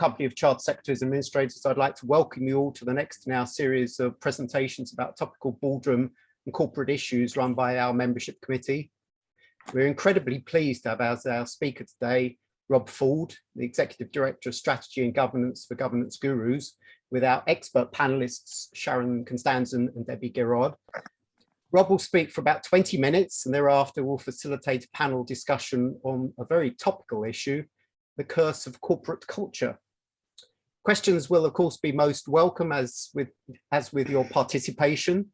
Company of Chartered Secretaries and Administrators, I'd like to welcome you all to the next in our series of presentations about topical boardroom and corporate issues run by our membership committee. We're incredibly pleased to have as our speaker today, Rob Ford, the Executive Director of Strategy and Governance for Governance Gurus, with our expert panelists, Sharon Constanzen and Debbie Gerard. Rob will speak for about 20 minutes and thereafter will facilitate a panel discussion on a very topical issue, the curse of corporate culture. Questions will of course be most welcome as with your participation.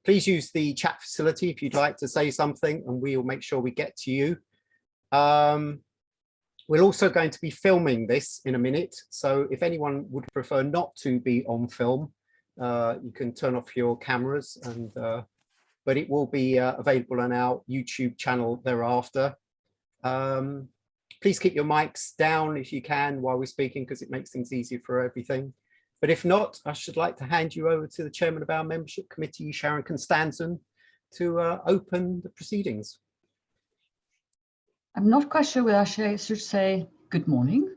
Please use the chat facility if you'd like to say something and we'll make sure we get to you. We're also going to be filming this in a minute, so if anyone would prefer not to be on film, you can turn off your cameras, and but it will be available on our YouTube channel thereafter. Please keep your mics down if you can while we're speaking, because it makes things easier for everything. But if not, I should like to hand you over to the chairman of our membership committee, Sharon Constanzen, to open the proceedings. I'm not quite sure whether I should say good morning,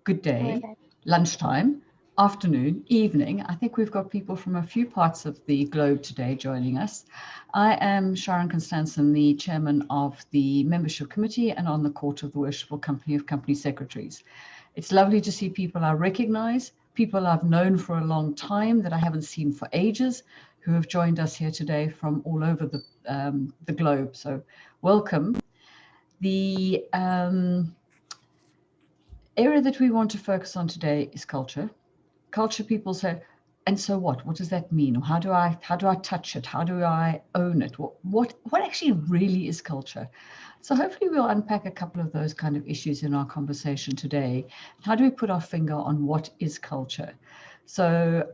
good day, lunchtime, afternoon, evening. I think we've got people from a few parts of the globe today joining us. I am Sharon Constanzen, the chairman of the membership committee and on the court of the Worshipful Company of Company Secretaries. It's lovely to see people I recognize, people I've known for a long time that I haven't seen for ages, who have joined us here today from all over the globe. So welcome. The area that we want to focus on today is culture. Culture, people say, and so what? What does that mean? Or how do I touch it? How do I own it? What actually really is culture? So hopefully we'll unpack a couple of those kind of issues in our conversation today. How do we put our finger on what is culture? So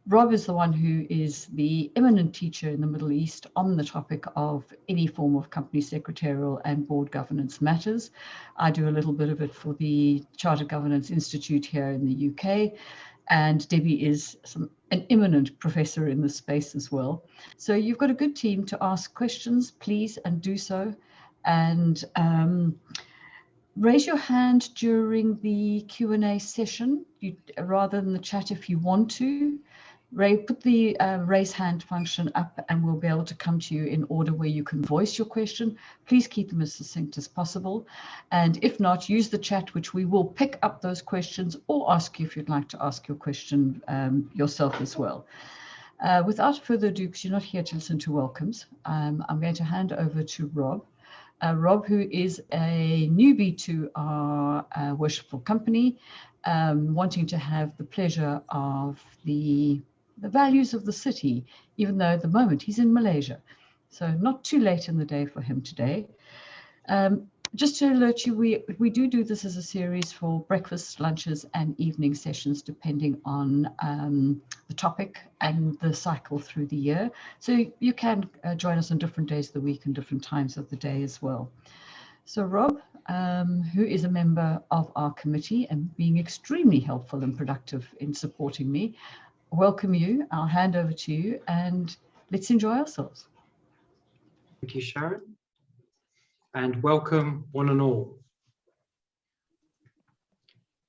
Rob is the one who is the eminent teacher in the Middle East on the topic of any form of company secretarial and board governance matters. I do a little bit of it for the Chartered Governance Institute here in the UK, and Debbie is an eminent professor in this space as well. So you've got a good team to ask questions, please, and do so. And raise your hand during the Q&A session, rather than the chat if you want to. Put the raise hand function up and we'll be able to come to you in order where you can voice your question. Please keep them as succinct as possible. And if not, use the chat, which we will pick up those questions or ask you if you'd like to ask your question yourself as well. Without further ado, because you're not here to listen to welcomes, I'm going to hand over to Rob. Rob, who is a newbie to our Worshipful Company, wanting to have the pleasure of the values of the city, even though at the moment he's in Malaysia. So not too late in the day for him today. Just to alert you, we do this as a series for breakfasts, lunches and evening sessions, depending on the topic and the cycle through the year. So you can join us on different days of the week and different times of the day as well. So Rob, who is a member of our committee and being extremely helpful and productive in supporting me, welcome you. I'll hand over to you and let's enjoy ourselves. Thank you, Sharon, and welcome one and all.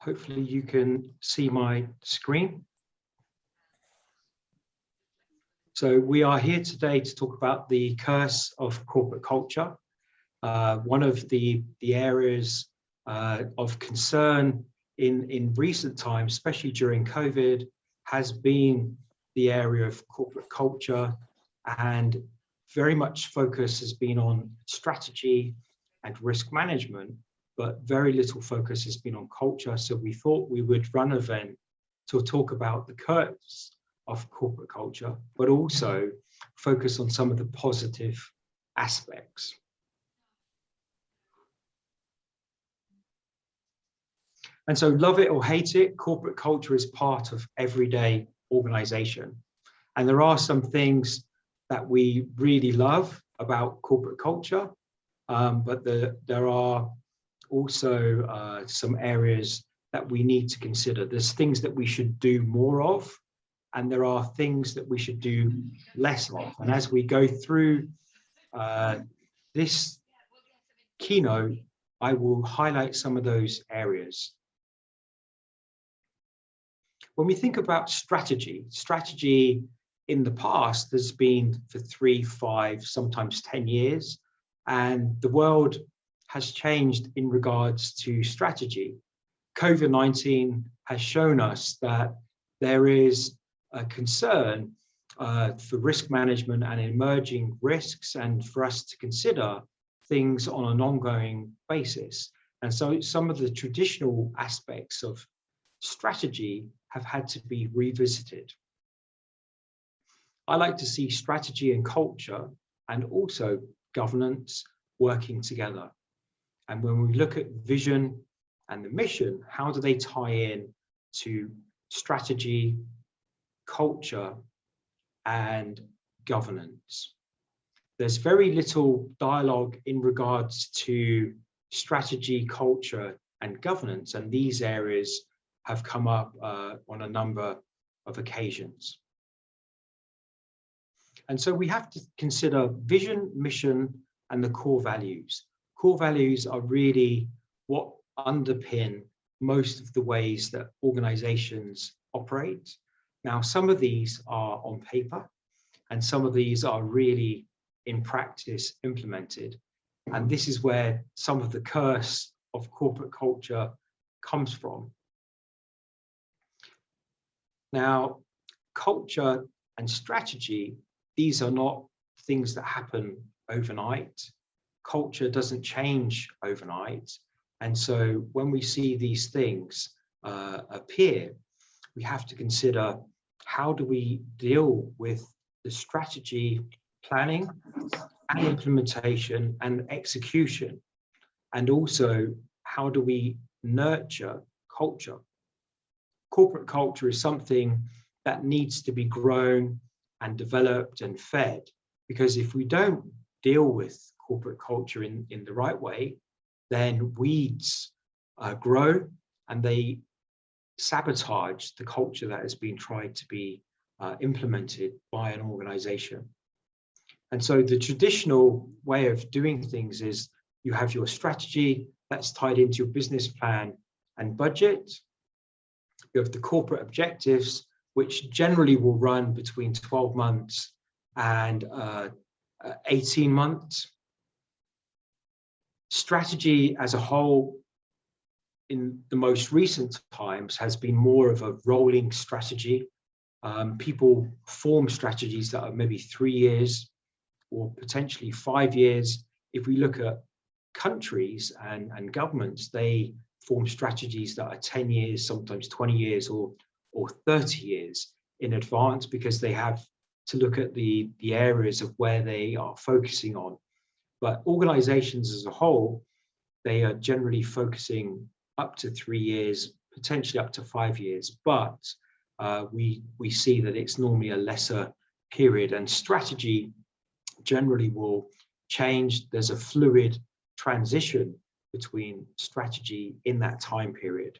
Hopefully you can see my screen. So we are here today to talk about the curse of corporate culture. One of the areas of concern in recent times, especially during COVID, has been the area of corporate culture, and very much focus has been on strategy and risk management, but very little focus has been on culture. So we thought we would run an event to talk about the curse of corporate culture, but also focus on some of the positive aspects. And so love it or hate it, corporate culture is part of everyday organization. And there are some things that we really love about corporate culture, but there are also some areas that we need to consider. There's things that we should do more of, and there are things that we should do less of. And as we go through this keynote, I will highlight some of those areas. when we think about strategy in the past has been for 3, 5, sometimes 10 years, and the world has changed in regards to strategy. COVID-19 has shown us that there is a concern for risk management and emerging risks, and for us to consider things on an ongoing basis. And so some of the traditional aspects of strategy have had to be revisited. I like to see strategy and culture and also governance working together. And when we look at vision and the mission, how do they tie in to strategy, culture, and governance? There's very little dialogue in regards to strategy, culture, and governance, and these areas have come up on a number of occasions. And so we have to consider vision, mission, and the core values. Core values are really what underpin most of the ways that organizations operate. Now, some of these are on paper, and some of these are really in practice implemented. And this is where some of the curse of corporate culture comes from. Now, culture and strategy, these are not things that happen overnight. Culture doesn't change overnight. And so when we see these things appear, we have to consider, how do we deal with the strategy planning and implementation and execution? And also, how do we nurture culture? Corporate culture is something that needs to be grown and developed and fed, because if we don't deal with corporate culture in the right way, then weeds grow and they sabotage the culture that has been tried to be implemented by an organization. And so the traditional way of doing things is you have your strategy that's tied into your business plan and budget. You have the corporate objectives, which generally will run between 12 months and 18 months. Strategy as a whole in the most recent times has been more of a rolling strategy. People form strategies that are maybe 3 years or potentially 5 years. If we look at countries and governments, they form strategies that are 10 years, sometimes 20 years or 30 years in advance, because they have to look at the areas of where they are focusing on. But organizations as a whole, they are generally focusing up to 3 years, potentially up to 5 years, but we see that it's normally a lesser period, and strategy generally will change. There's a fluid transition between strategy in that time period.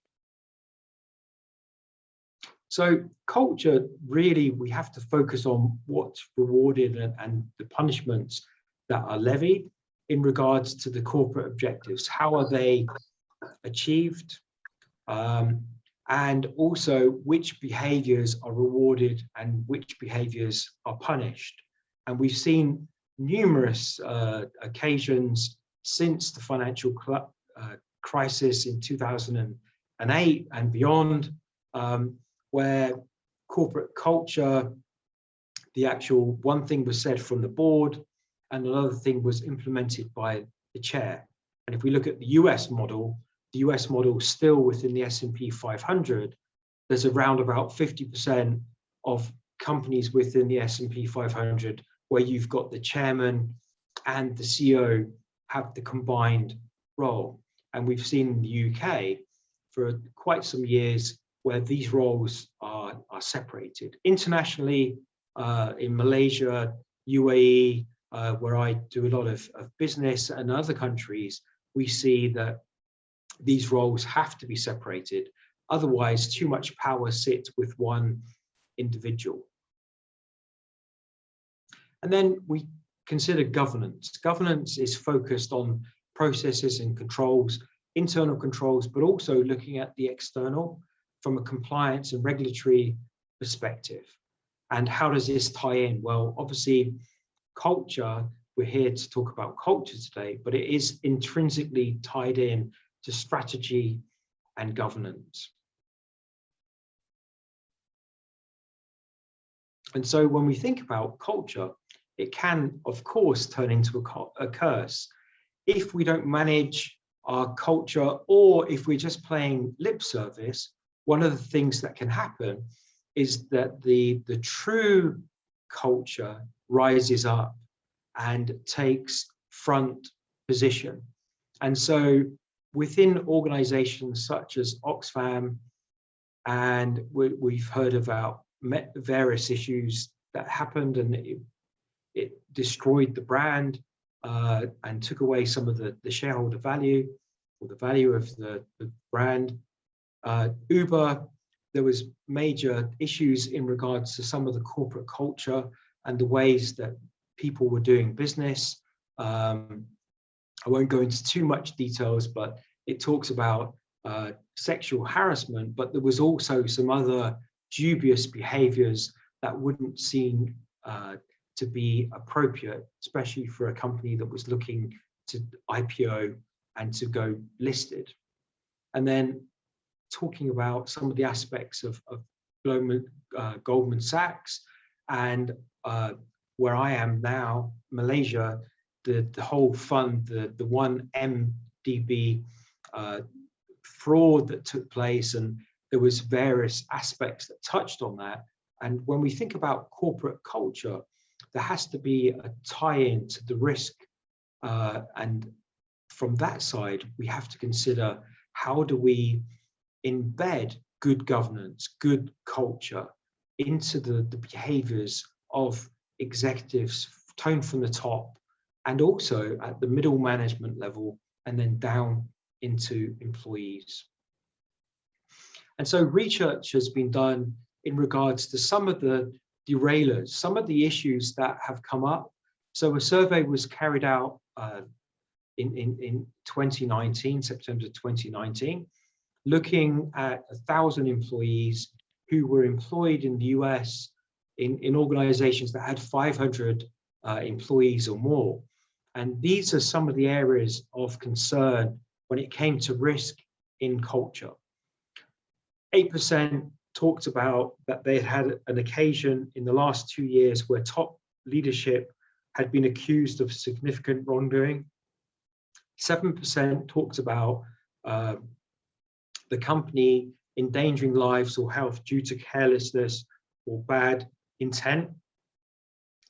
So culture, really, we have to focus on what's rewarded and the punishments that are levied in regards to the corporate objectives. How are they achieved? And also which behaviors are rewarded and which behaviors are punished. And we've seen numerous occasions since the financial crisis in 2008 and beyond, where corporate culture, the actual one thing was said from the board and another thing was implemented by the chair. And if we look at the US model, the US model still within the S&P 500, there's around about 50% of companies within the S&P 500 where you've got the chairman and the CEO have the combined role. And we've seen in the UK for quite some years where these roles are separated. Internationally, in Malaysia, UAE, where I do a lot of business, and other countries, we see that these roles have to be separated. Otherwise, too much power sits with one individual. And then we consider governance. Governance is focused on processes and controls, internal controls, but also looking at the external. from a compliance and regulatory perspective. And how does this tie in? Well, obviously, culture, we're here to talk about culture today, but it is intrinsically tied in to strategy and governance. And so when we think about culture, it can, of course, turn into a curse if we don't manage our culture, or if we're just playing lip service. One of the things that can happen is that the true culture rises up and takes front position. And so within organizations such as Oxfam, and we've heard about various issues that happened, and it destroyed the brand and took away some of the shareholder value, or the value of the brand. Uber, there was major issues in regards to some of the corporate culture and the ways that people were doing business. I won't go into too much details, but it talks about sexual harassment, but there was also some other dubious behaviors that wouldn't seem to be appropriate, especially for a company that was looking to IPO and to go listed. And then talking about some of the aspects of Goldman Sachs, and where I am now, Malaysia, the whole fund, the 1MDB fraud that took place, and there was various aspects that touched on that. And when we think about corporate culture, there has to be a tie-in to the risk, and from that side, we have to consider, how do we embed good governance, good culture into the behaviors of executives, tone from the top, and also at the middle management level, and then down into employees. And so research has been done in regards to some of the derailers, some of the issues that have come up. So a survey was carried out in 2019, September 2019, looking at 1,000 employees who were employed in the US in organizations that had 500 employees or more. And these are some of the areas of concern when it came to risk in culture. 8% talked about that they had an occasion in the last 2 years where top leadership had been accused of significant wrongdoing. 7% talked about the company endangering lives or health due to carelessness or bad intent.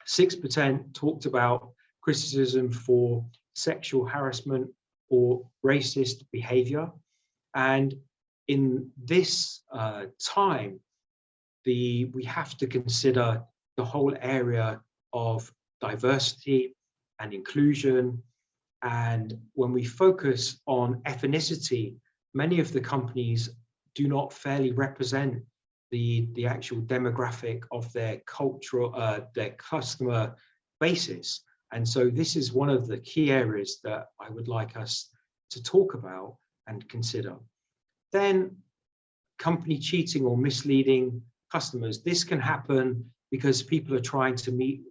6% talked about criticism for sexual harassment or racist behavior. And in this time, we have to consider the whole area of diversity and inclusion. And when we focus on ethnicity, many of the companies do not fairly represent the actual demographic of their cultural, their customer basis. And so this is one of the key areas that I would like us to talk about and consider. Then company cheating or misleading customers. This can happen because people are trying to meet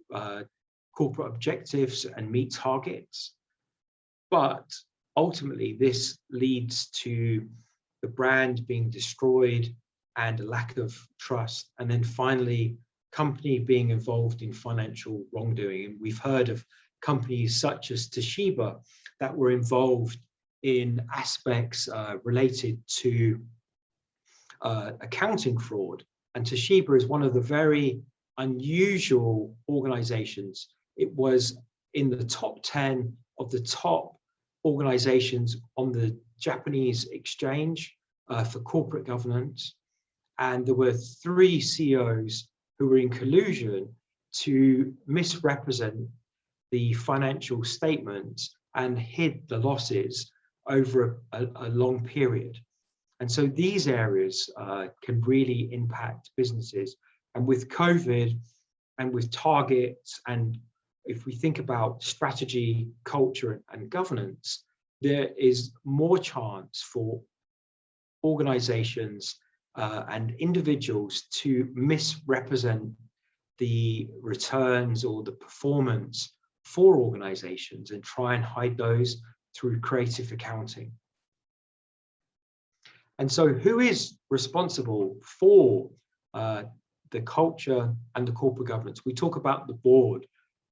corporate objectives and meet targets. But ultimately, this leads to the brand being destroyed and a lack of trust. And then finally, company being involved in financial wrongdoing. And we've heard of companies such as Toshiba that were involved in aspects related to accounting fraud. And Toshiba is one of the very unusual organizations. It was in the top 10 of the top organizations on the Japanese exchange for corporate governance. And there were 3 CEOs who were in collusion to misrepresent the financial statements and hid the losses over a long period. And so these areas can really impact businesses. And with COVID and with targets, and if we think about strategy, culture, and governance, there is more chance for organizations and individuals to misrepresent the returns or the performance for organizations and try and hide those through creative accounting. And so who is responsible for the culture and the corporate governance? We talk about the board,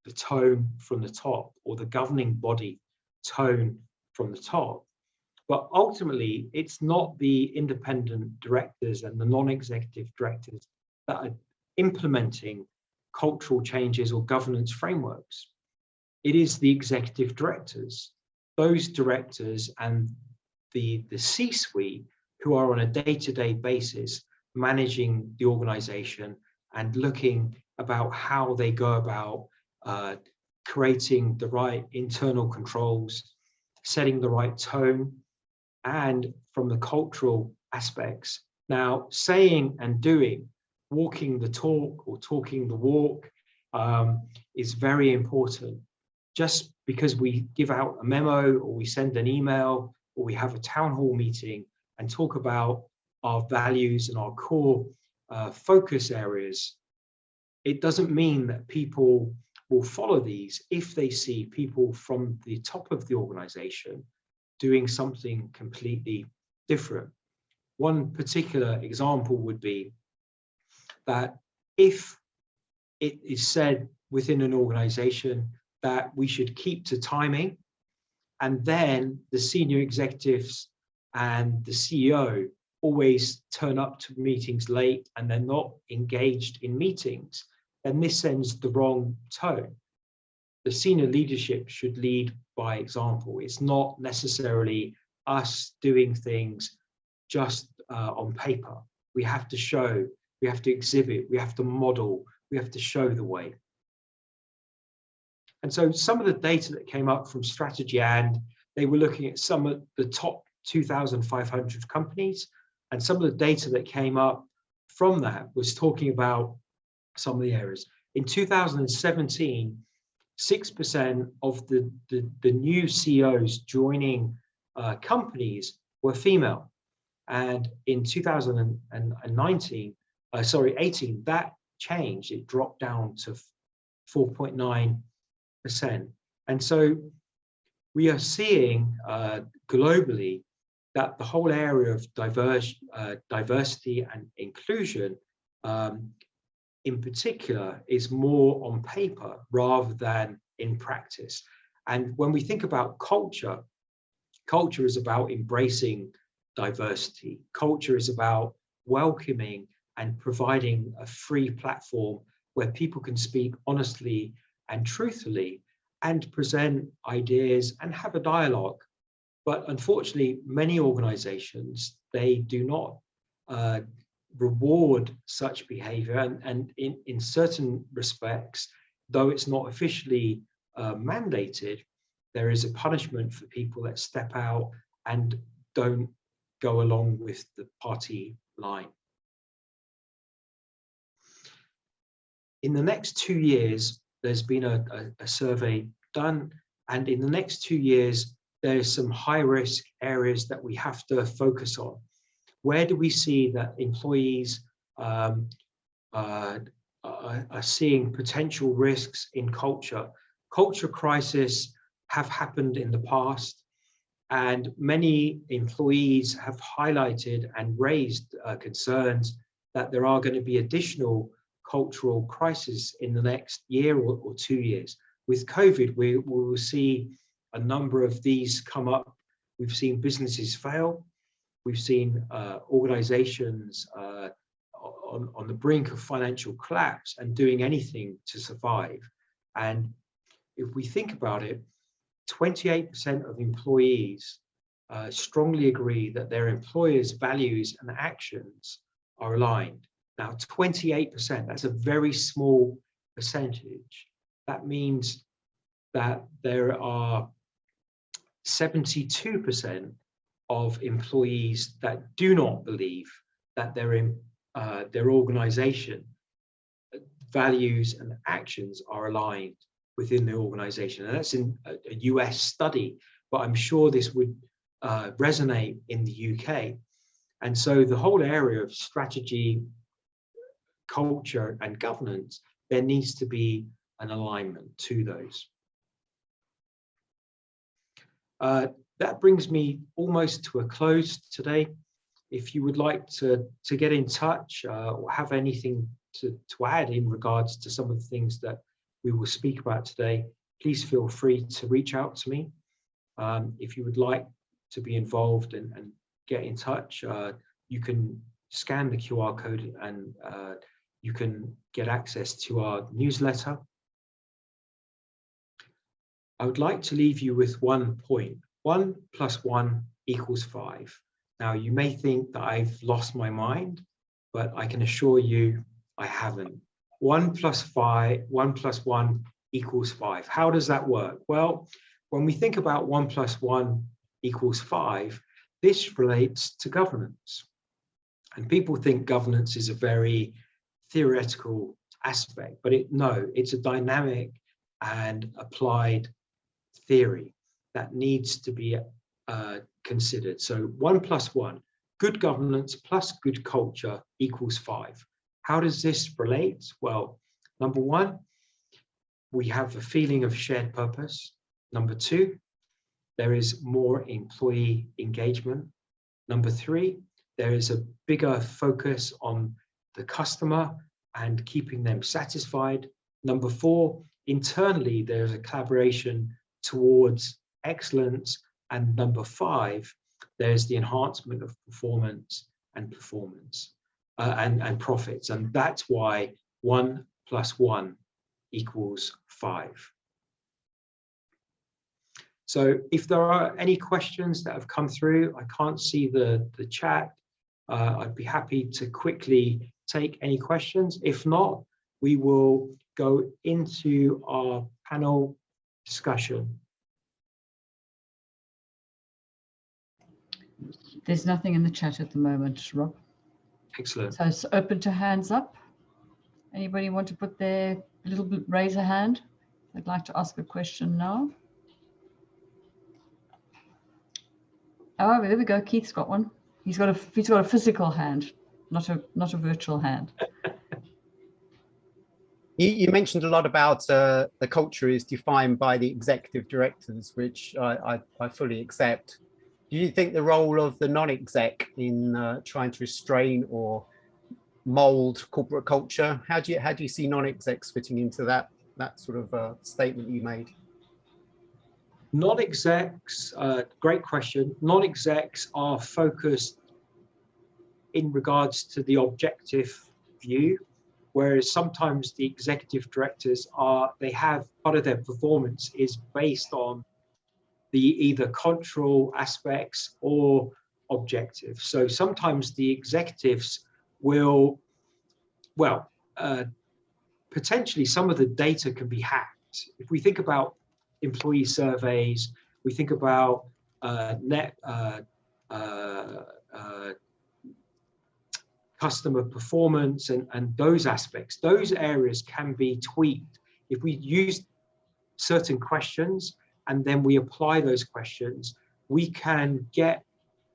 the tone from the top, or the governing body, tone from the top. But ultimately, it's not the independent directors and the non-executive directors that are implementing cultural changes or governance frameworks. It is the executive directors, those directors and the C-suite who are on a day-to-day basis managing the organization and looking about how they go about creating the right internal controls, setting the right tone, and from the cultural aspects. Now, saying and doing, walking the talk or talking the walk is very important. Just because we give out a memo or we send an email or we have a town hall meeting and talk about our values and our core focus areas, it doesn't mean that people will follow these if they see people from the top of the organization doing something completely different. One particular example would be that if it is said within an organization that we should keep to timing, and then the senior executives and the CEO always turn up to meetings late and they're not engaged in meetings, then this sends the wrong tone. The senior leadership should lead by example. It's not necessarily us doing things just on paper. We have to show, we have to exhibit, we have to model, we have to show the way. And so some of the data that came up from Strategy, and they were looking at some of the top 2,500 companies, and some of the data that came up from that was talking about some of the areas. In 2017, 6% of the new CEOs joining companies were female. And in 2018, that changed. It dropped down to 4.9%. And so we are seeing globally that the whole area of diversity and inclusion in particular is more on paper rather than in practice. And when we think about culture, culture is about embracing diversity. Culture is about welcoming and providing a free platform where people can speak honestly and truthfully and present ideas and have a dialogue. But unfortunately, many organizations, they do not reward such behavior, and in certain respects, though it's not officially mandated, there is a punishment for people that step out and don't go along with the party line. In the next 2 years, there's been a survey done, and in the next 2 years, there's some high-risk areas that we have to focus on. Where do we see that employees are seeing potential risks in culture? Culture crises have happened in the past, and many employees have highlighted and raised concerns that there are going to be additional cultural crises in the next year or 2 years. With COVID, we will see a number of these come up. We've seen businesses fail. We've seen organizations on the brink of financial collapse and doing anything to survive. And if we think about it, 28% of employees strongly agree that their employers' values and actions are aligned. Now, 28%, that's a very small percentage. That means that there are 72% of employees that do not believe that their organization values and actions are aligned within the organization. And that's in a US study, but I'm sure this would resonate in the UK. And so the whole area of strategy, culture, and governance, there needs to be an alignment to those. That brings me almost to a close today. If you would like to get in touch or have anything to add in regards to some of the things that we will speak about today, please feel free to reach out to me. If you would like to be involved and get in touch, you can scan the QR code and you can get access to our newsletter. I would like to leave you with one point. 1 + 1 = 5. Now, you may think that I've lost my mind, but I can assure you I haven't. 1 + 1 = 5. How does that work? Well, when we think about 1 + 1 = 5, this relates to governance. And people think governance is a very theoretical aspect, but no, it's a dynamic and applied theory that needs to be considered. So 1 + 1, good governance plus good culture = 5. How does this relate? Well, number one, we have a feeling of shared purpose. Number two, there is more employee engagement. Number three, there is a bigger focus on the customer and keeping them satisfied. Number four, internally, there's a collaboration towards excellence. And number five, there's the enhancement of performance and profits. And that's why 1 + 1 = 5. So if there are any questions that have come through, I can't see the chat. I'd be happy to quickly take any questions. If not, we will go into our panel discussion. There's nothing in the chat at the moment, Rob. Excellent. So it's open to hands up. Anybody want to put their raise a hand? I'd like to ask a question now. Oh, there we go. Keith's got one. He's got a physical hand, not a virtual hand. You mentioned a lot about the culture is defined by the executive directors, which I fully accept. Do you think the role of the non-exec in trying to restrain or mold corporate culture, how do you see non-execs fitting into that sort of statement you made? Non-execs, great question. Non-execs are focused in regards to the objective view, whereas sometimes the executive directors they have part of their performance is based on the either cultural aspects or objectives. So sometimes the executives will, potentially some of the data can be hacked. If we think about employee surveys, we think about customer performance and those aspects, those areas can be tweaked. If we use certain questions and then we apply those questions, we can get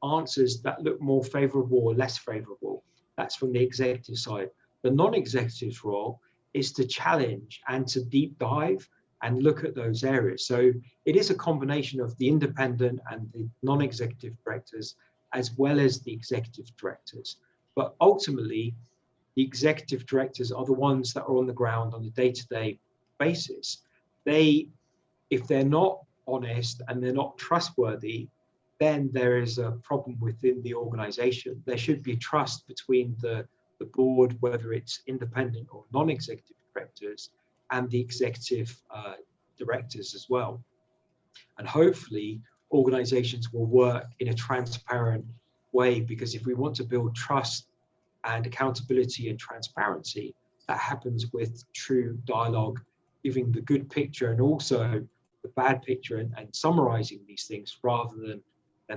answers that look more favorable or less favorable. That's from the executive side. The non-executive role is to challenge and to deep dive and look at those areas. So it is a combination of the independent and the non-executive directors, as well as the executive directors. But ultimately, the executive directors are the ones that are on the ground on a day-to-day basis. If they're not honest and they're not trustworthy, then there is a problem within the organization. There should be trust between the board, whether it's independent or non-executive directors, and the executive directors as well. And hopefully organizations will work in a transparent way, because if we want to build trust and accountability and transparency, that happens with true dialogue, giving the good picture and also the bad picture and summarizing these things rather than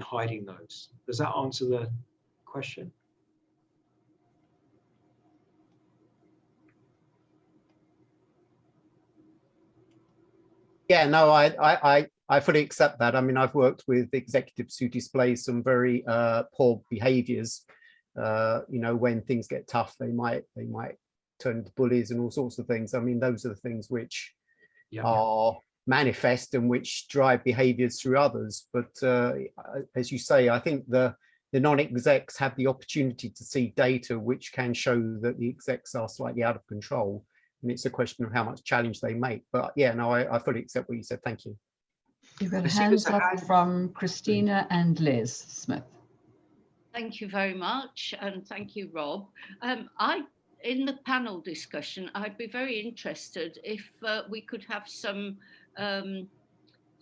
hiding those. Does that answer the question? Yeah, no, I fully accept that. I mean, I've worked with executives who display some very poor behaviors, you know, when things get tough, they might turn into bullies and all sorts of things. I mean, those are the things which are manifest and which drive behaviors through others. But as you say, I think the non-execs have the opportunity to see data which can show that the execs are slightly out of control. And it's a question of how much challenge they make. But yeah, no, I fully accept what you said. Thank you. You've got hands up from Christina and Les Smith. Thank you very much, and thank you, Rob. In the panel discussion, I'd be very interested if we could have some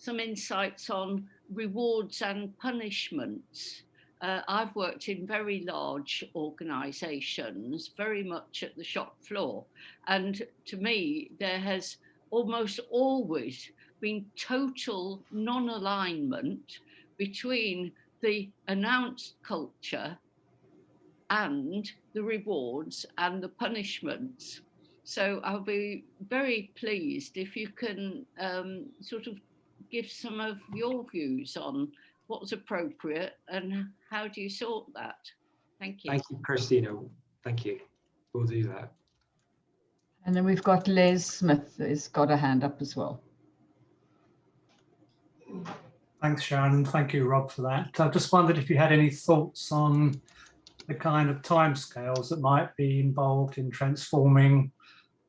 insights on rewards and punishments. I've worked in very large organisations, very much at the shop floor, and to me, there has almost always been total non-alignment between the announced culture and the rewards and the punishments. So I'll be very pleased if you can sort of give some of your views on what's appropriate and how do you sort that. Thank you. Thank you, Christina. Thank you. We'll do that. And then we've got Les Smith has got a hand up as well. Thanks, Sharon, and thank you, Rob, for that. I just wondered if you had any thoughts on the kind of timescales that might be involved in transforming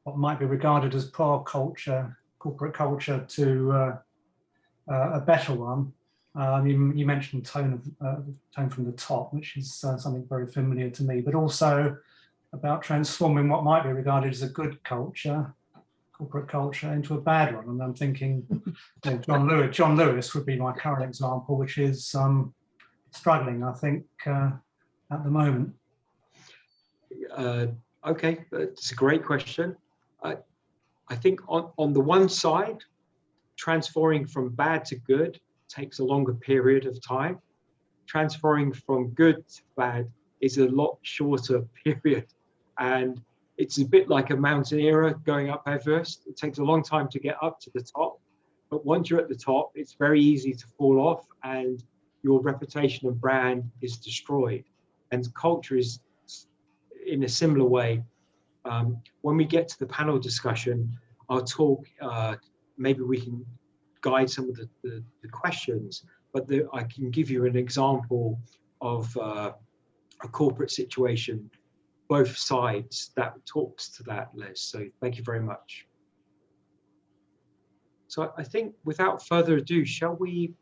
what might be regarded as poor culture, corporate culture, to a better one. You mentioned tone from the top, which is something very familiar to me, but also about transforming what might be regarded as a good culture, corporate culture, into a bad one. And I'm thinking, you know, John Lewis would be my current example, which is struggling, I think, at the moment. Okay, it's a great question. I think on the one side, transferring from bad to good takes a longer period of time. Transferring from good to bad is a lot shorter period. And it's a bit like a mountaineer going up Everest. It takes a long time to get up to the top. But once you're at the top, it's very easy to fall off and your reputation and brand is destroyed. And culture is in a similar way. When we get to the panel discussion, I'll talk, maybe we can guide some of the questions, but I can give you an example of a corporate situation, both sides, that talks to that, Les. So thank you very much. So I think without further ado, shall we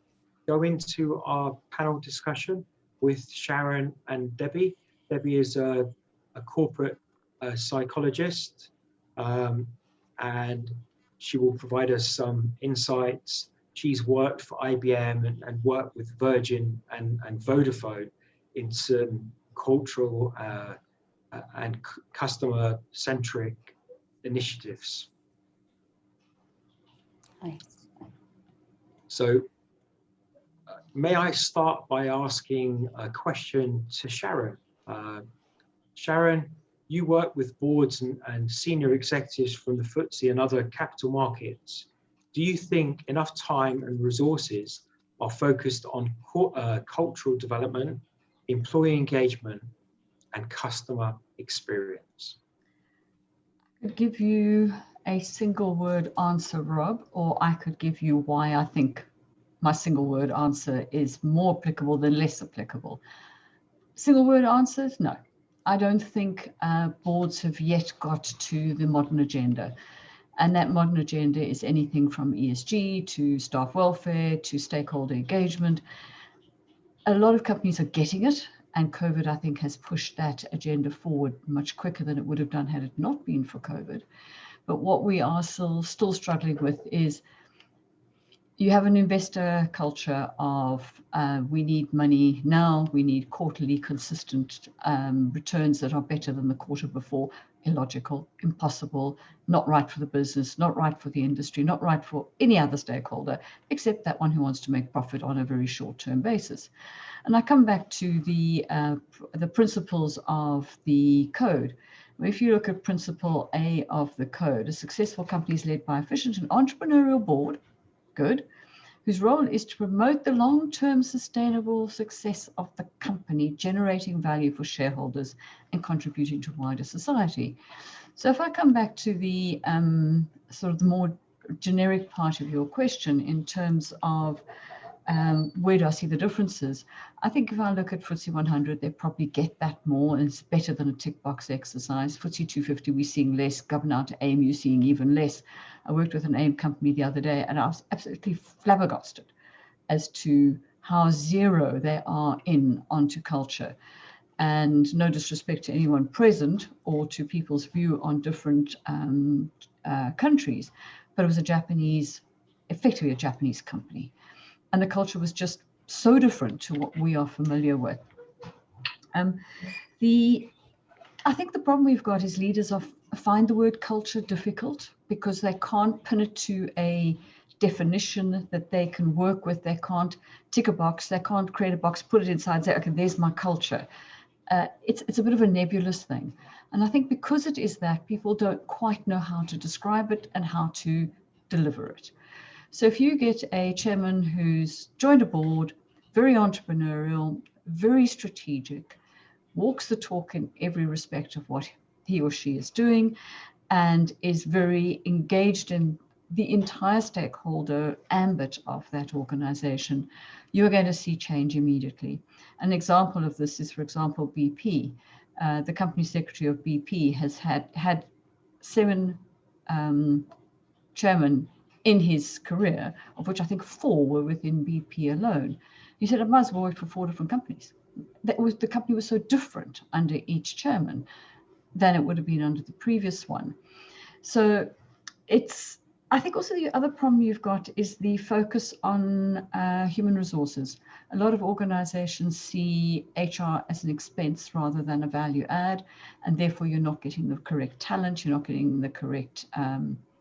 go into our panel discussion with Sharon and Debbie? Debbie is a corporate psychologist, and she will provide us some insights. She's worked for IBM and worked with Virgin and Vodafone in some cultural and customer-centric initiatives. Nice. So may I start by asking a question to Sharon? Sharon, you work with boards and senior executives from the FTSE and other capital markets. Do you think enough time and resources are focused on cultural development, employee engagement, and customer experience? I could give you a single word answer, Rob, or I could give you why I think my single word answer is more applicable than less applicable. Single word answers, no. I don't think boards have yet got to the modern agenda. And that modern agenda is anything from ESG to staff welfare to stakeholder engagement. A lot of companies are getting it, and COVID, I think, has pushed that agenda forward much quicker than it would have done had it not been for COVID. But what we are still struggling with is you have an investor culture of we need money now, we need quarterly consistent returns that are better than the quarter before. Illogical, impossible, not right for the business, not right for the industry, not right for any other stakeholder, except that one who wants to make profit on a very short-term basis. And I come back to the principles of the code. If you look at principle A of the code, a successful company is led by an efficient and entrepreneurial board, good, whose role is to promote the long-term sustainable success of the company, generating value for shareholders and contributing to wider society. So if I come back to the sort of the more generic part of your question in terms of where do I see the differences? I think if I look at FTSE 100, they probably get that more, and it's better than a tick box exercise. FTSE 250, we're seeing less. Governor out to AIM, you're seeing even less. I worked with an AIM company the other day, and I was absolutely flabbergasted as to how zero they are in onto culture. And no disrespect to anyone present or to people's view on different countries, but it was effectively a Japanese company. And the culture was just so different to what we are familiar with. I think the problem we've got is leaders find the word culture difficult because they can't pin it to a definition that they can work with. They can't tick a box. They can't create a box, put it inside and say, okay, there's my culture. It's a bit of a nebulous thing. And I think because it is that, people don't quite know how to describe it and how to deliver it. So if you get a chairman who's joined a board, very entrepreneurial, very strategic, walks the talk in every respect of what he or she is doing, and is very engaged in the entire stakeholder ambit of that organization, you're going to see change immediately. An example of this is, for example, BP. The company secretary of BP has had 7 chairmen in his career, of which I think 4 were within BP alone. He said, I might as well work for 4 different companies. The company was so different under each chairman than it would have been under the previous one. So I think also the other problem you've got is the focus on human resources. A lot of organizations see HR as an expense rather than a value add, and therefore you're not getting the correct talent, you're not getting the correct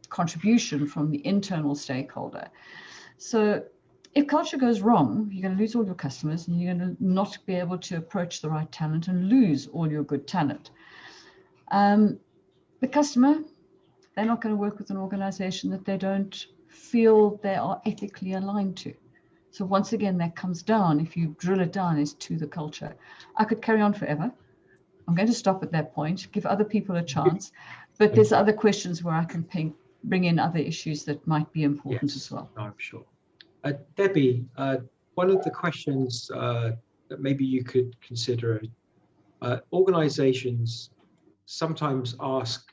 contribution from the internal stakeholder. So if culture goes wrong, you're going to lose all your customers and you're going to not be able to approach the right talent and lose all your good talent. The customer, they're not going to work with an organization that they don't feel they are ethically aligned to. So once again, that comes down, if you drill it down, is to the culture. I could carry on forever. I'm going to stop at that point, give other people a chance, but there's other questions where I can bring in other issues that might be important as well. I'm sure. Debbie, one of the questions that maybe you could consider, organizations sometimes ask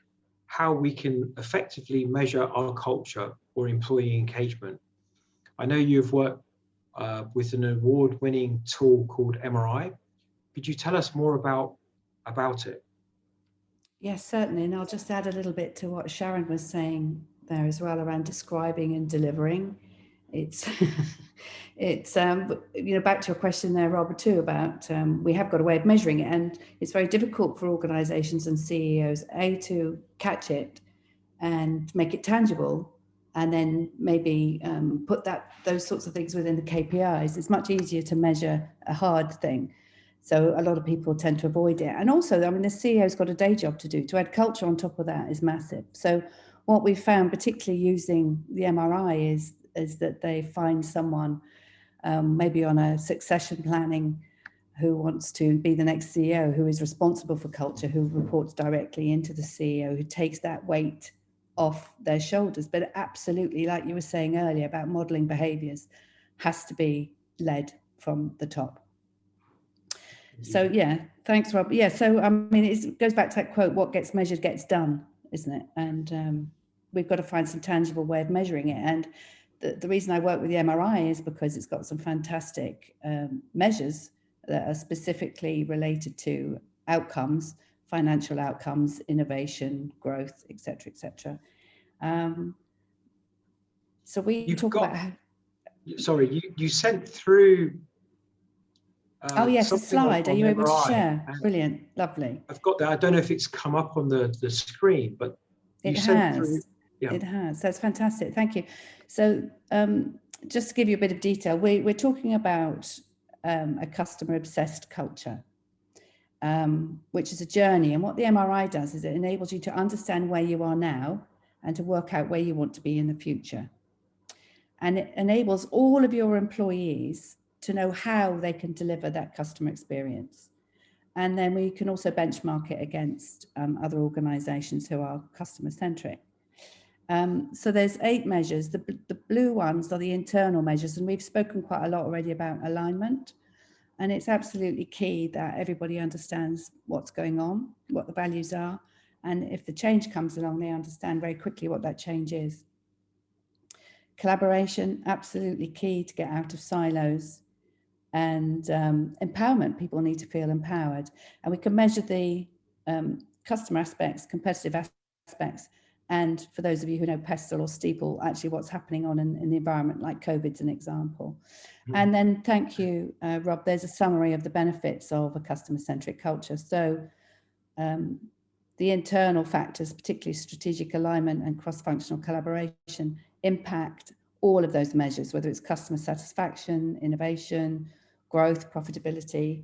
how we can effectively measure our culture or employee engagement. I know you've worked with an award-winning tool called MRI. Could you tell us more about it? Yes, certainly. And I'll just add a little bit to what Sharon was saying there as well around describing and delivering. It's back to your question there, Robert, too, about we have got a way of measuring it, and it's very difficult for organizations and CEOs to catch it and make it tangible, and then maybe put those sorts of things within the KPIs. It's much easier to measure a hard thing. So a lot of people tend to avoid it. And also, I mean, the CEO's got a day job to do. To add culture on top of that is massive. So what we've found, particularly using the MRI, is that they find someone maybe on a succession planning who wants to be the next CEO, who is responsible for culture, who reports directly into the CEO, who takes that weight off their shoulders. But absolutely, like you were saying earlier about modeling behaviors, has to be led from the top. So yeah, thanks, Rob. Yeah, so I mean, it goes back to that quote, what gets measured gets done, isn't it? And we've got to find some tangible way of measuring it. And the reason I work with the MRI is because it's got some fantastic measures that are specifically related to outcomes, financial outcomes, innovation, growth, et cetera, et cetera. So we talk about how... Sorry, you sent through... oh yes, a slide. Are you able to share? Brilliant, lovely. I've got that. I don't know if it's come up on the screen, but it has. Yeah. It has. That's fantastic. Thank you. So just to give you a bit of detail, we're talking about a customer-obsessed culture, which is a journey. And what the MRI does is it enables you to understand where you are now and to work out where you want to be in the future. and it enables all of your employees to know how they can deliver that customer experience. And then we can also benchmark it against other organizations who are customer centric. So there's 8 measures. The blue ones are the internal measures, and we've spoken quite a lot already about alignment. And it's absolutely key that everybody understands what's going on, what the values are. And if the change comes along, they understand very quickly what that change is. Collaboration, absolutely key to get out of silos. And empowerment, people need to feel empowered. And we can measure the customer aspects, competitive aspects, and for those of you who know Pestle or Steeple, actually what's happening on in the environment, like COVID's an example. And then, thank you, Rob, there's a summary of the benefits of a customer-centric culture. So the internal factors, particularly strategic alignment and cross-functional collaboration, impact all of those measures, whether it's customer satisfaction, innovation, growth, profitability.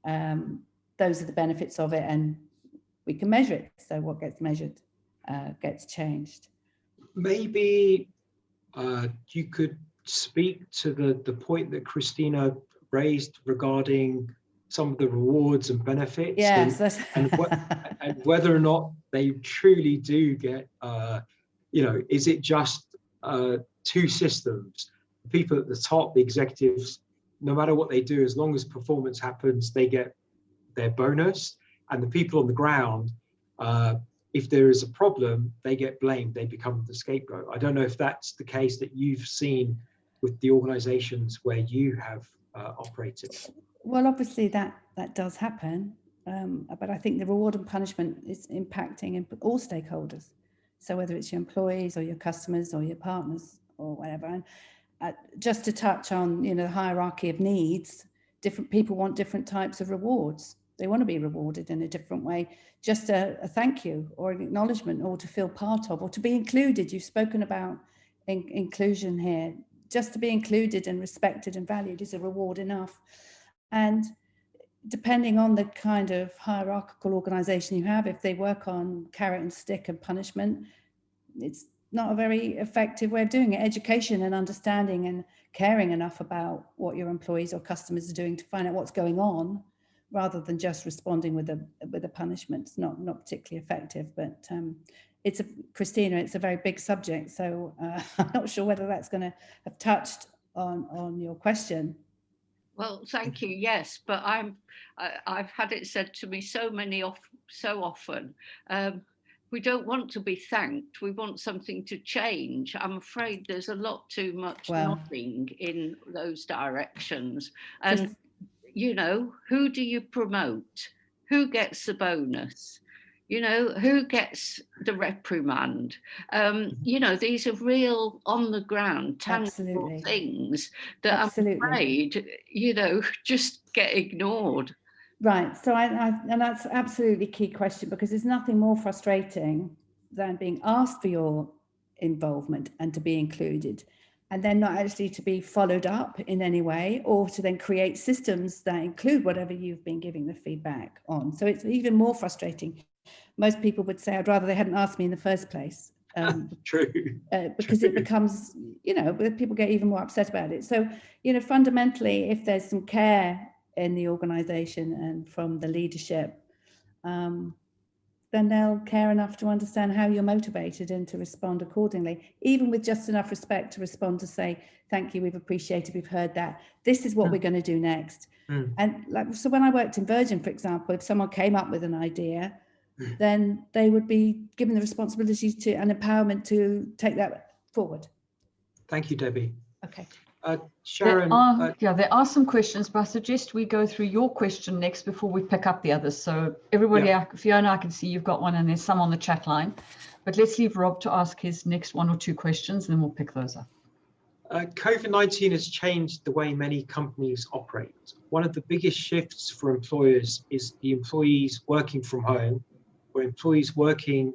Those are the benefits of it, and we can measure it. So what gets measured gets changed. Maybe you could speak to the point that Christina raised regarding some of the rewards and benefits, yes, and whether or not they truly do get, is it just 2 systems? The people at the top, the executives, no matter what they do, as long as performance happens, they get their bonus, and the people on the ground, if there is a problem, they get blamed, they become the scapegoat. I don't know if that's the case that you've seen with the organizations where you have operated. Well, obviously that does happen, but I think the reward and punishment is impacting all stakeholders. So whether it's your employees or your customers or your partners or whatever. And just to touch on, the hierarchy of needs, different people want different types of rewards. They want to be rewarded in a different way, just a thank you or an acknowledgement, or to feel part of, or to be included. You've spoken about inclusion here. Just to be included and respected and valued is a reward enough. And depending on the kind of hierarchical organization you have, if they work on carrot and stick and punishment, it's not a very effective way of doing it. Education and understanding and caring enough about what your employees or customers are doing to find out what's going on, rather than just responding with a punishment. It's not particularly effective. But Christina, it's a very big subject, so I'm not sure whether that's going to have touched on your question. Well, thank you. Yes, but I've had it said to me so often. We don't want to be thanked. We want something to change. I'm afraid there's a lot too much nodding in those directions. And who do you promote? Who gets the bonus? Who gets the reprimand? These are real on the ground, tangible things that I'm afraid, just get ignored. Right. So and that's absolutely key question, because there's nothing more frustrating than being asked for your involvement and to be included, and then not actually to be followed up in any way, or to then create systems that include whatever you've been giving the feedback on. So it's even more frustrating. Most people would say, I'd rather they hadn't asked me in the first place. True. Because it becomes, people get even more upset about it. So, fundamentally, if there's some care in the organization and from the leadership, then they'll care enough to understand how you're motivated and to respond accordingly, even with just enough respect to respond to say, thank you, we've appreciated, we've heard that, this is what we're going to do next. And so when I worked in Virgin, for example, if someone came up with an idea, then they would be given the responsibility to and empowerment to take that forward. Thank you, Debbie. Okay. Sharon. There are some questions, but I suggest we go through your question next before we pick up the others. So everybody, Fiona, I can see you've got one, and there's some on the chat line. But let's leave Rob to ask his next 1 or 2 questions, and then we'll pick those up. COVID-19 has changed the way many companies operate. One of the biggest shifts for employers is the employees working from home, or employees working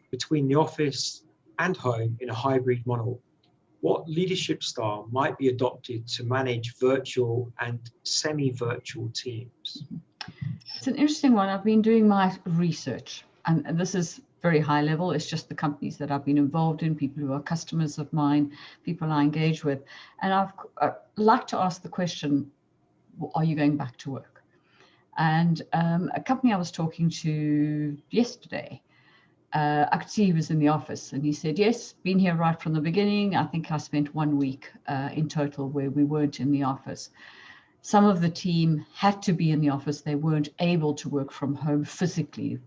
between the office and home in a hybrid model. What leadership style might be adopted to manage virtual and semi-virtual teams? It's an interesting one. I've been doing my research, and this is very high level. It's just the companies that I've been involved in, people who are customers of mine, people I engage with. And I'd like to ask the question, are you going back to work? And a company I was talking to yesterday, I could see he was in the office, and he said, yes, been here right from the beginning. I think I spent 1 week in total where we weren't in the office. Some of the team had to be in the office. They weren't able to work from home physically,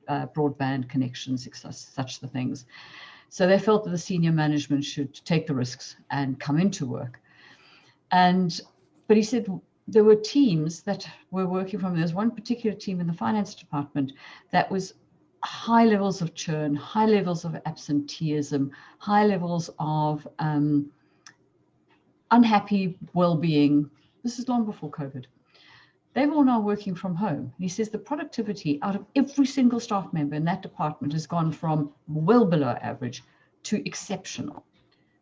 broadband connections, such the things. So they felt that the senior management should take the risks and come into work. But he said there were teams that were working from, there's one particular team in the finance department that was high levels of churn, high levels of absenteeism, high levels of unhappy well-being. This is long before COVID. They're all now working from home. And he says the productivity out of every single staff member in that department has gone from well below average to exceptional.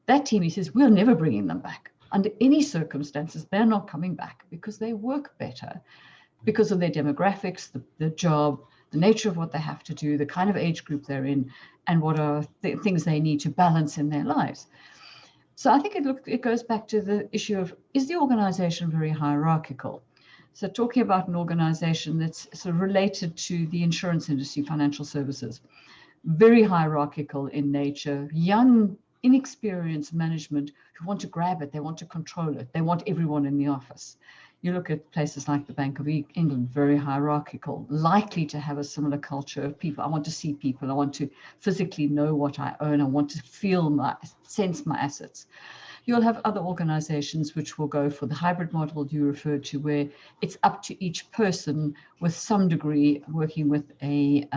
That team, he says, we're never bringing them back. Under any circumstances, they're not coming back because they work better because of their demographics, the job, the nature of what they have to do, the kind of age group they're in, and what are the things they need to balance in their lives. So I think it goes back to the issue of, is the organization very hierarchical? So talking about an organization that's sort of related to the insurance industry, financial services, very hierarchical in nature, young, inexperienced management who want to grab it, they want to control it, they want everyone in the office. You look at places like the Bank of England, very hierarchical, likely to have a similar culture of people. I want to see people, I want to physically know what I own, I want to sense my assets. You'll have other organizations which will go for the hybrid model you referred to, where it's up to each person with some degree working with a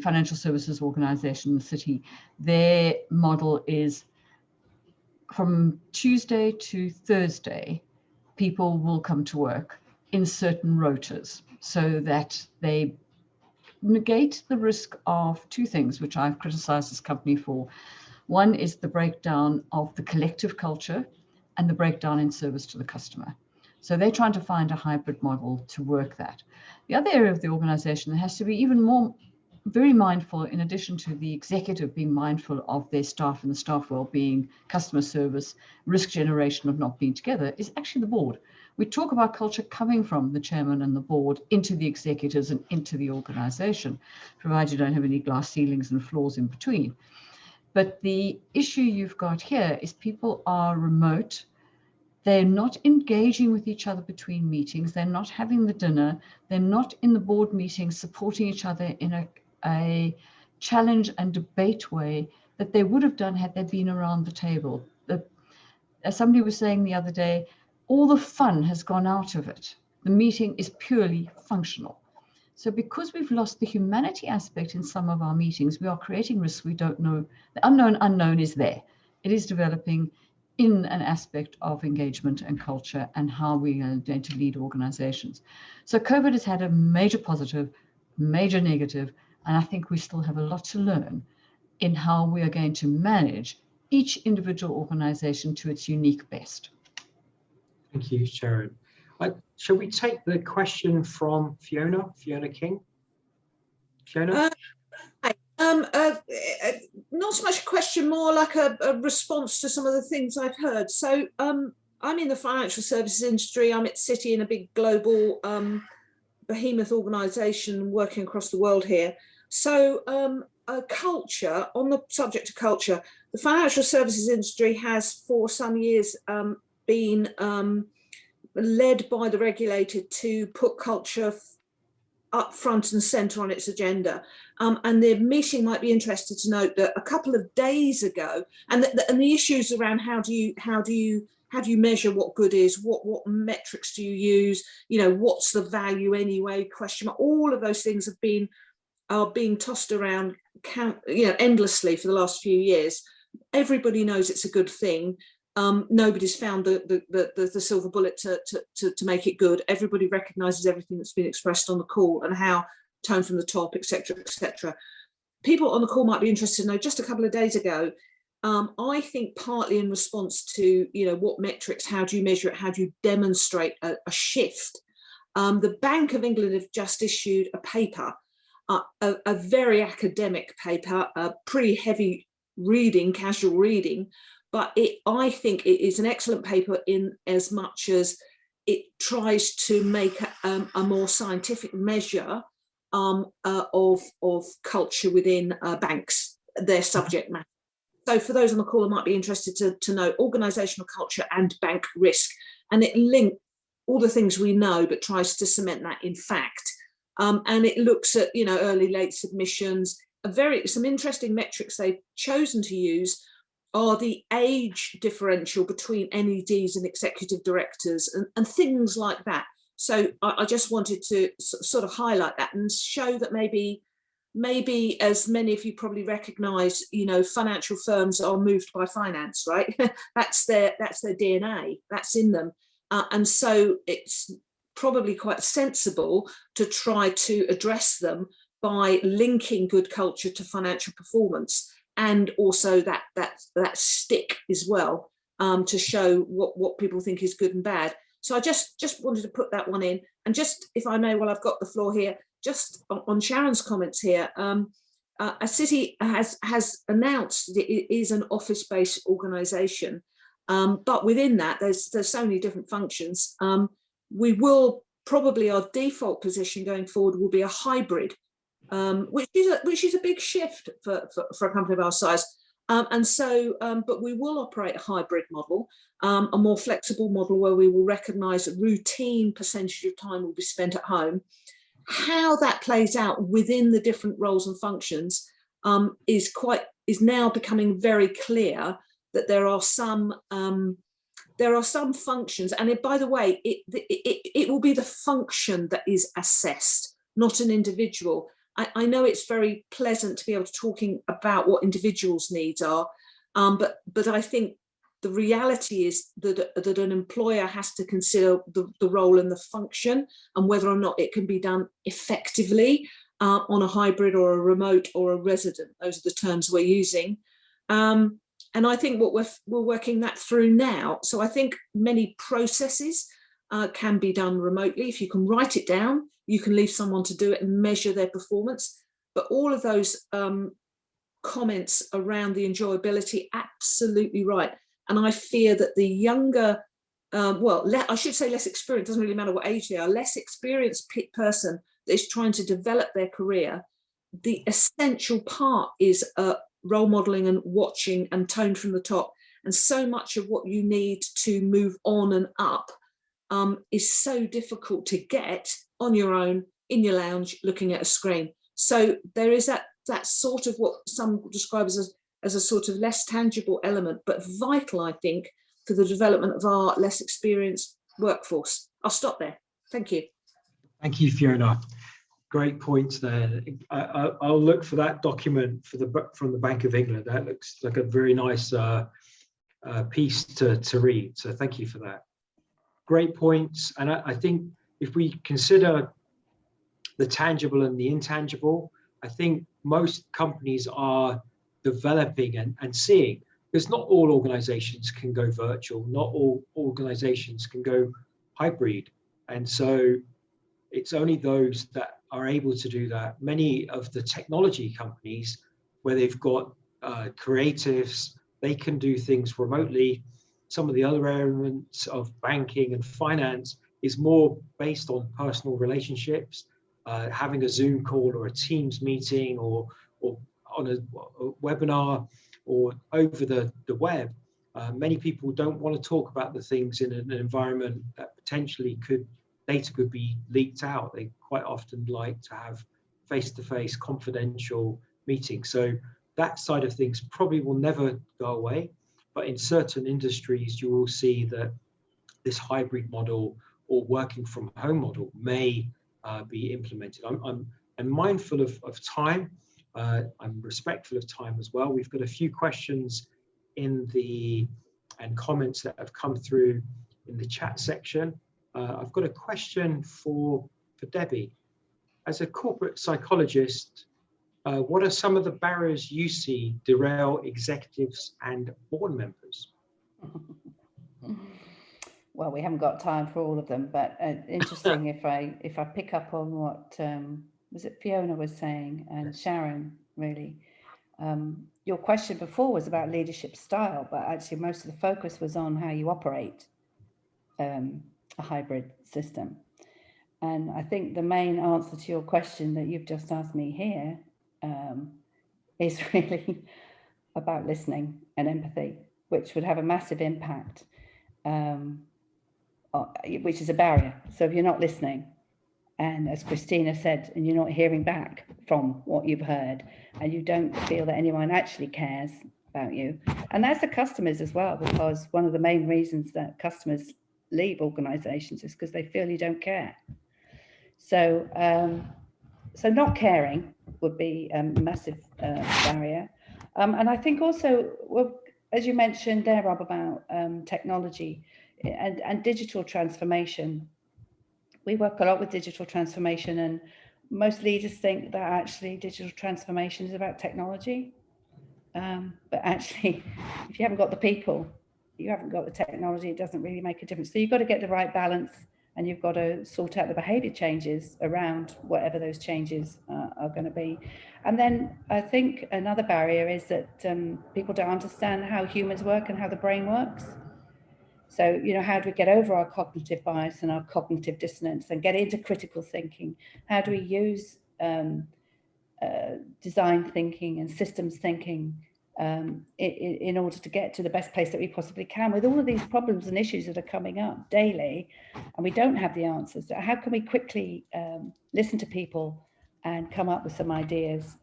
financial services organization in the city. Their model is from Tuesday to Thursday, people will come to work in certain rotas so that they negate the risk of two things, which I've criticized this company for. One is the breakdown of the collective culture and the breakdown in service to the customer. So they're trying to find a hybrid model to work that. The other area of the organization that has to be even more very mindful, in addition to the executive being mindful of their staff and the staff well-being, customer service, risk generation of not being together, is actually the board. We talk about culture coming from the chairman and the board into the executives and into the organization, provided you don't have any glass ceilings and floors in between. But the issue you've got here is people are remote. They're not engaging with each other between meetings. They're not having the dinner. They're not in the board meetings supporting each other in a challenge and debate way that they would have done had they been around the table. As somebody was saying the other day, all the fun has gone out of it. The meeting is purely functional. So because we've lost the humanity aspect in some of our meetings, we are creating risks we don't know. The unknown is there. It is developing in an aspect of engagement and culture and how we are going to lead organizations. So COVID has had a major positive, major negative, and I think we still have a lot to learn in how we are going to manage each individual organization to its unique best. Thank you, Sharon. Shall we take the question from Fiona King? Fiona? Not so much a question, more like a response to some of the things I've heard. So I'm in the financial services industry. I'm at Citi in a big global behemoth organization working across the world here. So culture, on the subject of culture, the financial services industry has for some years been led by the regulator to put culture up front and center on its agenda. And the meeting might be interested to note that a couple of days ago, and the issues around how do you measure what good is, what metrics do you use, what's the value anyway, question mark, all of those things are being tossed around endlessly for the last few years. Everybody knows it's a good thing. Nobody's found the silver bullet to make it good. Everybody recognises everything that's been expressed on the call and how tone from the top, etc., etc. People on the call might be interested to know, just a couple of days ago, I think partly in response to what metrics, how do you measure it, how do you demonstrate a shift, the Bank of England have just issued a paper a very academic paper, pretty heavy reading, casual reading, but I think it is an excellent paper in as much as it tries to make a more scientific measure of culture within banks, their subject matter. So for those on the call that might be interested to know organisational culture and bank risk, and it links all the things we know, but tries to cement that in fact. And it looks at, you know, early, late submissions. Some interesting metrics they've chosen to use are the age differential between NEDs and executive directors and things like that. So I just wanted to sort of highlight that and show that maybe, as many of you probably recognise, you know, financial firms are moved by finance, right? that's their DNA, that's in them. And so it's probably quite sensible to try to address them by linking good culture to financial performance, and also that stick as well, to show what people think is good and bad. So I just wanted to put that one in. And just, if I may, while I've got the floor here, just on Sharon's comments here, a city has announced that it is an office-based organisation, but within that, there's so many different functions. We will probably, our default position going forward will be a hybrid, which is a big shift for a company of our size. But we will operate a hybrid model, a more flexible model where we will recognise a routine percentage of time will be spent at home. How that plays out within the different roles and functions is now becoming very clear. That there are some functions, and by the way, it will be the function that is assessed, not an individual. I know it's very pleasant to be able to talking about what individuals' needs are, but I think the reality is that an employer has to consider the role and the function, and whether or not it can be done effectively on a hybrid or a remote or a resident. Those are the terms we're using. And I think what we're working that through now. So I think many processes can be done remotely. If you can write it down, you can leave someone to do it and measure their performance. But all of those comments around the enjoyability, absolutely right. And I fear that the younger, I should say less experienced, doesn't really matter what age they are, less experienced person that is trying to develop their career, the essential part is role modeling and watching and tone from the top. And so much of what you need to move on and up is so difficult to get on your own, in your lounge, looking at a screen. So there is that sort of what some describe as a sort of less tangible element, but vital, I think, for the development of our less experienced workforce. I'll stop there. Thank you. Thank you, Fiona. Great points there. I'll look for that document from the Bank of England. That looks like a very nice piece to read. So thank you for that. Great points. And I think if we consider the tangible and the intangible, I think most companies are developing and seeing, because not all organizations can go virtual, not all organizations can go hybrid. And so it's only those that are able to do that. Many of the technology companies where they've got creatives, they can do things remotely. Some of the other elements of banking and finance is more based on personal relationships, having a Zoom call or a Teams meeting or on a webinar or over the web. Many people don't want to talk about the things in an environment that potentially data could be leaked out. They quite often like to have face-to-face confidential meetings. So that side of things probably will never go away. But in certain industries, you will see that this hybrid model or working from home model may be implemented. I'm mindful of time. I'm respectful of time as well. We've got a few questions and comments that have come through in the chat section. I've got a question for Debbie. As a corporate psychologist, what are some of the barriers you see derail executives and board members? Well, we haven't got time for all of them, but interesting if I pick up on what was it Fiona was saying, and Sharon, really. Your question before was about leadership style, but actually most of the focus was on how you operate a hybrid system. And I think the main answer to your question that you've just asked me here is really about listening and empathy, which would have a massive impact, which is a barrier. So if you're not listening, and as Christina said, and you're not hearing back from what you've heard, and you don't feel that anyone actually cares about you, and that's the customers as well, because one of the main reasons that customers leave organizations is because they feel you don't care. So, so not caring would be a massive barrier. And I think also, well, as you mentioned there, Rob, about technology and digital transformation. We work a lot with digital transformation, and most leaders think that actually digital transformation is about technology. But actually, if you haven't got the people, you haven't got the technology, it doesn't really make a difference. So you've got to get the right balance, and you've got to sort out the behavior changes around whatever those changes are going to be. And then I think another barrier is that people don't understand how humans work and how the brain works. So, you know, how do we get over our cognitive bias and our cognitive dissonance and get into critical thinking? How do we use design thinking and systems thinking in order to get to the best place that we possibly can with all of these problems and issues that are coming up daily, and we don't have the answers? So how can we quickly listen to people and come up with some ideas?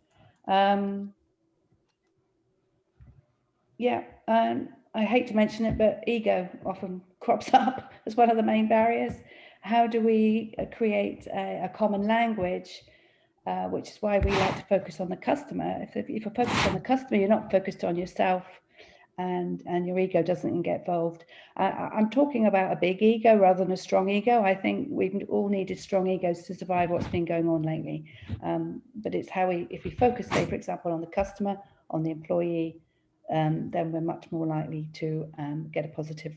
I hate to mention it, but ego often crops up as one of the main barriers. How do we create a common language, which is why we like to focus on the customer. If you're focused on the customer, you're not focused on yourself, and your ego doesn't get involved. I'm talking about a big ego rather than a strong ego. I think we've all needed strong egos to survive what's been going on lately. But it's how if we focus, say, for example, on the customer, on the employee, then we're much more likely to get a positive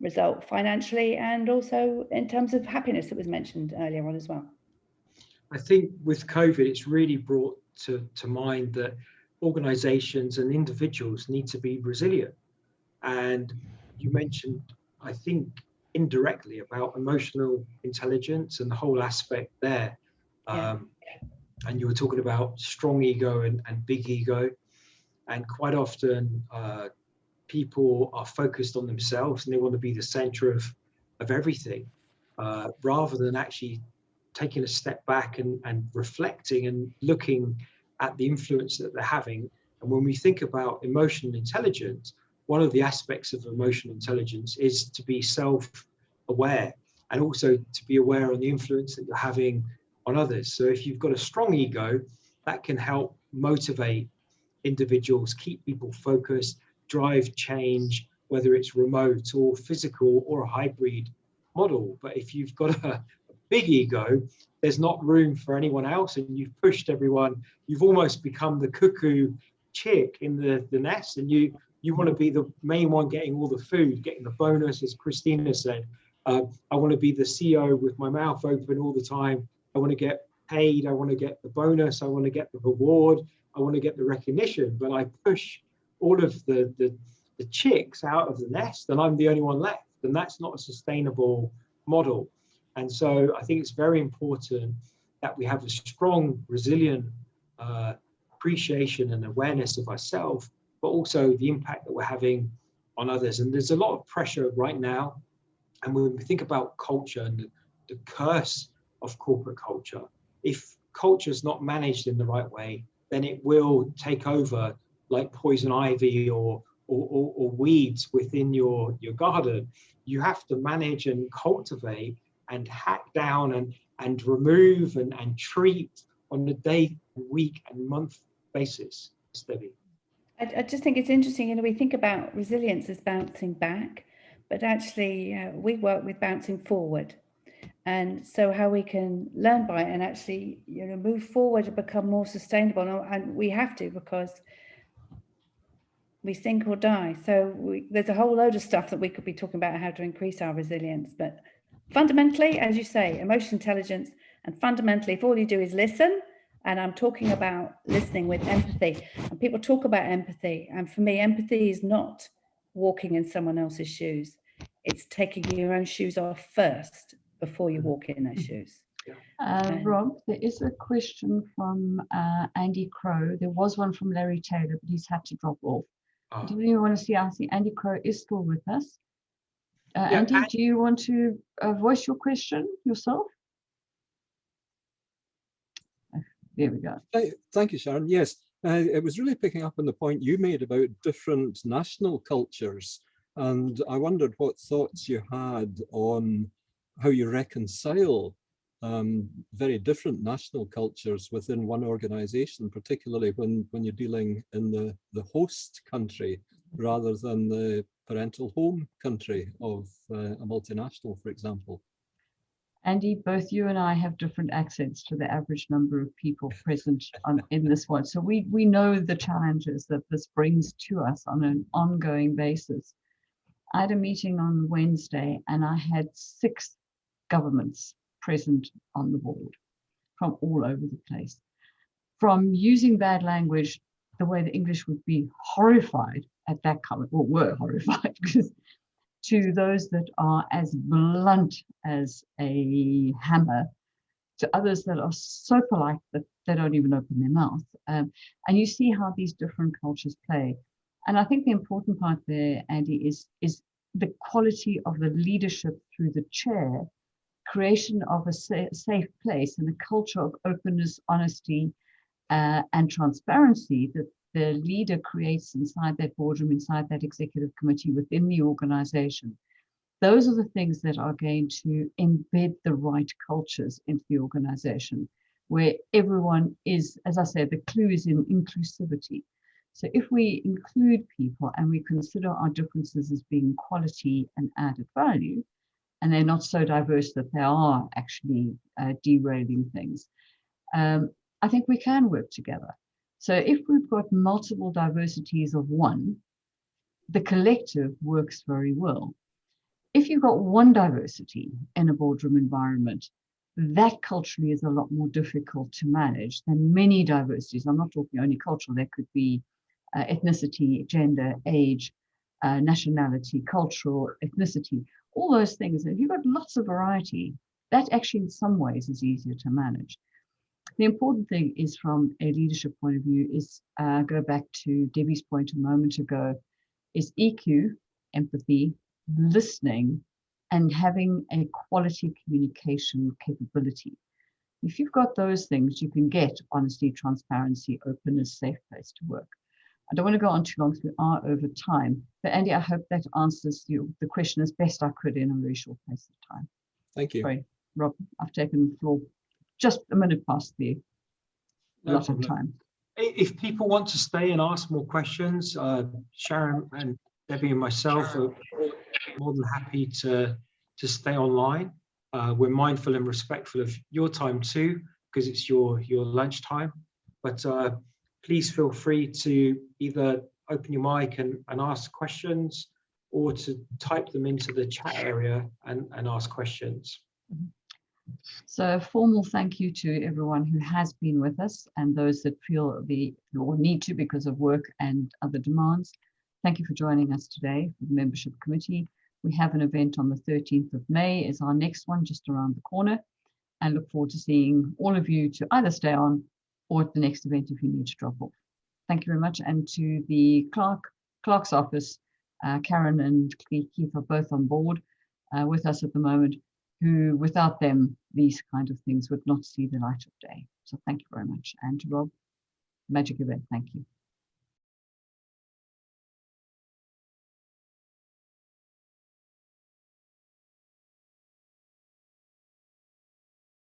result financially, and also in terms of happiness that was mentioned earlier on as well. I think with COVID, it's really brought to mind that organizations and individuals need to be resilient. And you mentioned, I think, indirectly about emotional intelligence and the whole aspect there. Yeah. And you were talking about strong ego and big ego. And quite often people are focused on themselves and they want to be the center of everything, rather than actually taking a step back and reflecting and looking at the influence that they're having. And when we think about emotional intelligence, one of the aspects of emotional intelligence is to be self-aware, and also to be aware of the influence that you're having on others. So if you've got a strong ego, that can help motivate individuals, keep people focused, drive change, whether it's remote or physical or a hybrid model. But if you've got a big ego, there's not room for anyone else, and you've pushed everyone. You've almost become the cuckoo chick in the nest, and you want to be the main one getting all the food, getting the bonus, as Christina said. I want to be the CEO with my mouth open all the time. I want to get paid. I want to get the bonus. I want to get the reward. I want to get the recognition. But I push all of the chicks out of the nest, and I'm the only one left. And that's not a sustainable model. And so I think it's very important that we have a strong, resilient appreciation and awareness of ourselves, but also the impact that we're having on others. And there's a lot of pressure right now. And when we think about culture and the curse of corporate culture, if culture is not managed in the right way, then it will take over like poison ivy or weeds within your garden. You have to manage and cultivate and hack down and remove and treat on a day, week and month basis. Debbie. I just think it's interesting, you know, we think about resilience as bouncing back, but actually we work with bouncing forward. And so how we can learn by it and actually, you know, move forward and become more sustainable. And we have to, because we sink or die. So there's a whole load of stuff that we could be talking about how to increase our resilience, but fundamentally, as you say, emotional intelligence, and fundamentally, if all you do is listen, and I'm talking about listening with empathy, and people talk about empathy, and for me, empathy is not walking in someone else's shoes. It's taking your own shoes off first before you walk in their shoes. Rob, there is a question from Andy Crow. There was one from Larry Taylor, but he's had to drop off. Do you want to see? I see Andy Crow is still with us. Andy, do you want to voice your question yourself? There we go. Thank you, Sharon. Yes, it was really picking up on the point you made about different national cultures. And I wondered what thoughts you had on how you reconcile very different national cultures within one organization, particularly when you're dealing in the host country rather than the parental home country of a multinational, for example. Andy, both you and I have different accents to the average number of people present in this one. So we know the challenges that this brings to us on an ongoing basis. I had a meeting on Wednesday and I had 6 governments present on the board from all over the place. From using bad language, the way the English would be horrified at that comment, or were horrified, to those that are as blunt as a hammer, to others that are so polite that they don't even open their mouth. And you see how these different cultures play. And I think the important part there, Andy, is the quality of the leadership through the chair, creation of a safe place and a culture of openness, honesty, and transparency that the leader creates inside that boardroom, inside that executive committee, within the organization. Those are the things that are going to embed the right cultures into the organization, where everyone is, as I said, the clue is in inclusivity. So if we include people and we consider our differences as being quality and added value, and they're not so diverse that they are actually derailing things, I think we can work together. So if we've got multiple diversities of one, the collective works very well. If you've got one diversity in a boardroom environment, that culturally is a lot more difficult to manage than many diversities. I'm not talking only cultural, there could be ethnicity, gender, age, nationality, cultural, ethnicity, all those things. If you've got lots of variety, that actually in some ways is easier to manage. The important thing is, from a leadership point of view, is go back to Debbie's point a moment ago, is EQ, empathy, listening, and having a quality communication capability. If you've got those things, you can get honesty, transparency, openness, safe place to work. I don't want to go on too long because we are over time, but Andy, I hope that answers the question as best I could in a very short space of time. Thank you. Sorry, Rob, I've taken the floor just a minute past the lot of time. If people want to stay and ask more questions, Sharon and Debbie and myself are more than happy to stay online. We're mindful and respectful of your time too, because it's your lunchtime. But please feel free to either open your mic and ask questions, or to type them into the chat area and ask questions. So a formal thank you to everyone who has been with us and those that feel or need to because of work and other demands. Thank you for joining us today for the membership committee. We have an event on the 13th of May is our next one, just around the corner, and look forward to seeing all of you to either stay on or at the next event if you need to drop off. Thank you very much. And to the clerk's office, Karen and Keith are both on board with us at the moment, who without them, these kind of things would not see the light of day. So thank you very much. And to Rob, magic event, thank you.